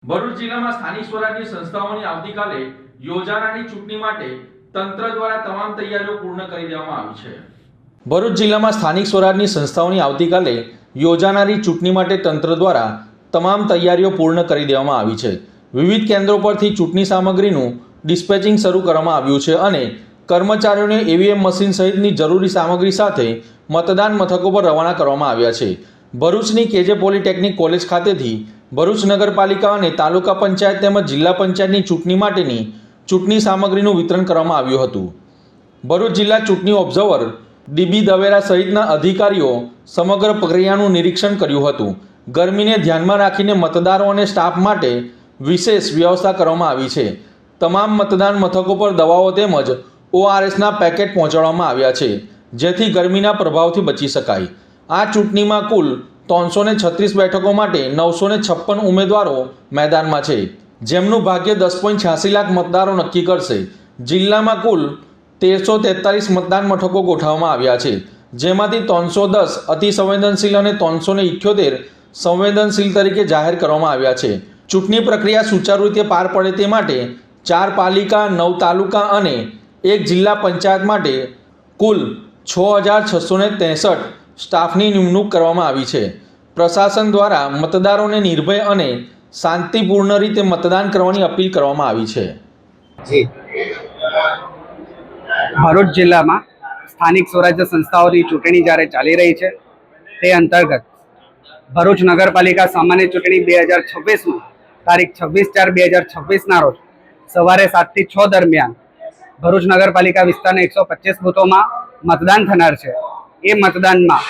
ભરૂચ જિલ્લામાં સ્થાનિક સ્વરાજ્ય સંસ્થાઓની આવતીકાલે યોજાનારી ચૂંટણી માટે તંત્ર દ્વારા તમામ તૈયારીઓ પૂર્ણ કરી દેવામાં આવી છે। ભરૂચ જિલ્લામાં સ્થાનિક સ્વરાજની સંસ્થાઓની આવતીકાલે યોજાનારી ચૂંટણી માટે તંત્ર દ્વારા તમામ તૈયારીઓ પૂર્ણ કરી દેવામાં આવી છે। વિવિધ કેન્દ્રો પરથી ચૂંટણી સામગ્રીનું ડિસ્પેચિંગ શરૂ કરવામાં આવ્યું છે અને કર્મચારીઓને ઈવીએમ મશીન સહિતની જરૂરી સામગ્રી સાથે મતદાન મથકો પર રવાના કરવામાં આવ્યા છે। ભરૂચની કેજે પોલિટેકનિક કોલેજ ખાતેથી ભરૂચ નગરપાલિકા અને તાલુકા પંચાયત તેમજ જિલ્લા પંચાયતની ચૂંટણી માટેની ચૂંટણી સામગ્રીનું વિતરણ કરવામાં આવ્યું હતું। ભરૂચ જિલ્લા ચૂંટણી ઓબ્ઝર્વર ડીબી દવેરા સહિતના અધિકારીઓ સમગ્ર પ્રક્રિયાનું નિરીક્ષણ કર્યું હતું। ગરમીને ધ્યાનમાં રાખીને મતદારો અને સ્ટાફ માટે વિશેષ વ્યવસ્થા કરવામાં આવી છે। તમામ મતદાન મથકો પર દવાઓ તેમજ ઓઆરએસના પેકેટ પહોંચાડવામાં આવ્યા છે, જેથી ગરમીના પ્રભાવથી બચી શકાય। આ ચૂંટણીમાં કુલ 336 બેઠકો માટે 956 ઉમેદવારો મેદાનમાં છે, જેમનું ભાગ્ય 10.86 લાખ મતદારો નક્કી કરશે। જિલ્લામાં કુલ 1343 મતદાન મથકો ગોઠવવામાં આવ્યા છે, જેમાંથી 310 અતિ સંવેદનશીલ અને 378 સંવેદનશીલ તરીકે જાહેર કરવામાં આવ્યા છે। ચૂંટણી પ્રક્રિયા સુચારુ રીતે પાર પડે તે માટે 4 પાલિકા, 9 તાલુકા અને 1 જિલ્લા પંચાયત માટે કુલ 6663 સ્ટાફની નિમણૂક કરવામાં આવી છે। પ્રશાસન દ્વારા મતદારોને નિર્ભય અને શાંતિપૂર્ણ રીતે મતદાન કરવાની અપીલ કરવામાં આવી છે। જી ભરૂચ જિલ્લામાં સ્થાનિક સ્વરાજ્ય સંસ્થાઓની ચૂંટણી જ્યારે ચાલી રહી છે તે અંતર્ગત ભરૂચ નગરપાલિકા સામાન્ય ચૂંટણી 2026માં તારીખ 26/4/2026ના રોજ સવારે 7 થી 6 દરમિયાન ભરૂચ નગરપાલિકા વિસ્તારના 125 બૂથોમાં મતદાન થનાર છે। એ મતદાનમાં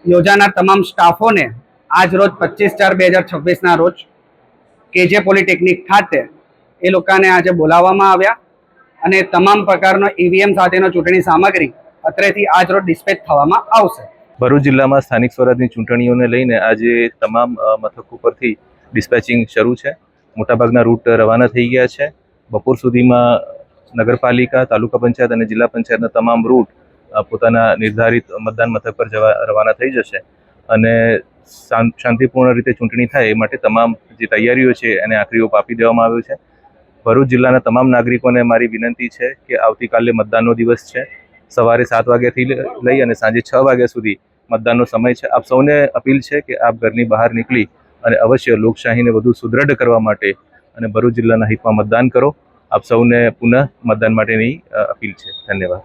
યોજાનાર તમામ સ્ટાફોને આજ રોજ 25/4/2026ના રોજ કેજે પોલિટેકનિક ખાતે એ લોકોને આજે બોલાવવામાં આવ્યા અને તમામ પ્રકારનો ઈવીએમ સાથેનો ચૂંટણી સામગ્રી અત્રેથી આજ રોજ ડિસ્પેચ થવામાં આવશે। ભરૂચ જિલ્લામાં સ્થાનિક સ્વરાજની ચૂંટણીઓને લઈને આજે તમામ મથકો પરથી ડિસ્પેચિંગ શરૂ છે। મોટાભાગના રૂટ રવાના થઈ ગયા છે। બપોર સુધીમાં નગરપાલિકા, તાલુકા પંચાયત અને જિલ્લા પંચાયતના તમામ રૂટ પોતાના નિર્ધારિત મતદાન મથક પર રવાના થઈ જશે અને શાંતિપૂર્ણ રીતે ચૂંટણી થાય એ માટે તમામ જે તૈયારીઓ છે એને આખરી ઓપ આપી દેવામાં આવ્યો છે। ભરૂચ જિલ્લાના તમામ નાગરિકોને મારી વિનંતી છે કે આવતીકાલે મતદાનનો દિવસ છે। સવારે 7 વાગ્યાથી લઈ અને સાંજે 6 વાગ્યા સુધી મતદાનનો સમય છે। આપ સૌને અપીલ છે કે આપ ઘરની બહાર નીકળી અને અવશ્ય લોકશાહીને વધુ સુદૃઢ કરવા માટે અને ભરૂચ જિલ્લાના હિતમાં મતદાન કરો। આપ સૌને પુનઃ મતદાન માટેની અપીલ છે। ધન્યવાદ।